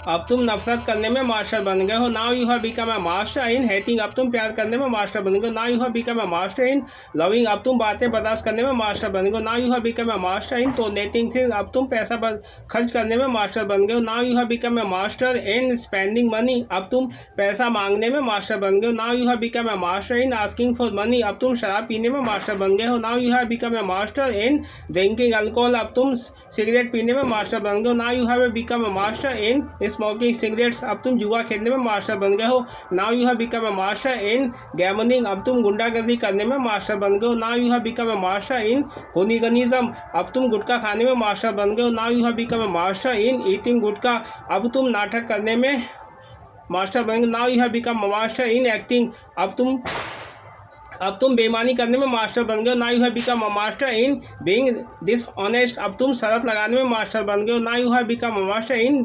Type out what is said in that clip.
अब तुम नफरत करने में मास्टर बन गए हो। Now you have become a master in hating. अब तुम प्यार करने में मास्टर बन गए हो। Now you have become a master in loving. अब तुम बातें बर्दाश्त करने में मास्टर बन गए हो। Now you have become a master in donating things. अब तुम पैसा खर्च करने में मास्टर बन गए हो। Now you have become a master in spending money. अब तुम पैसा मांगने में मास्टर बन गए हो। Now you have become a master in asking for money. अब तुम शराब पीने में मास्टर बन गए हो। Now you have become a master in drinking alcohol. अब तुम सिगरेट पीने में मास्टर बन गए हो। Now you have become a master in smoking cigarettes. अब तुम जुआ खेलने में मास्टर बन गए हो। Now you have become a master in gambling. अब तुम गुंडागर्दी करने में मास्टर बन गए हो। Now you have become a master in hooliganism. अब तुम गुटखा खाने में मास्टर बन गए हो। Now you have become a master in eating gutkha. अब तुम नाटक करने में मास्टर बन गए। Now you have become a master in acting. अब तुम बेईमानी करने में मास्टर बन गए हो। Now you have become a master in being dishonest. अब तुम शर्त लगाने में मास्टर बन गए हो। Now you have become a master in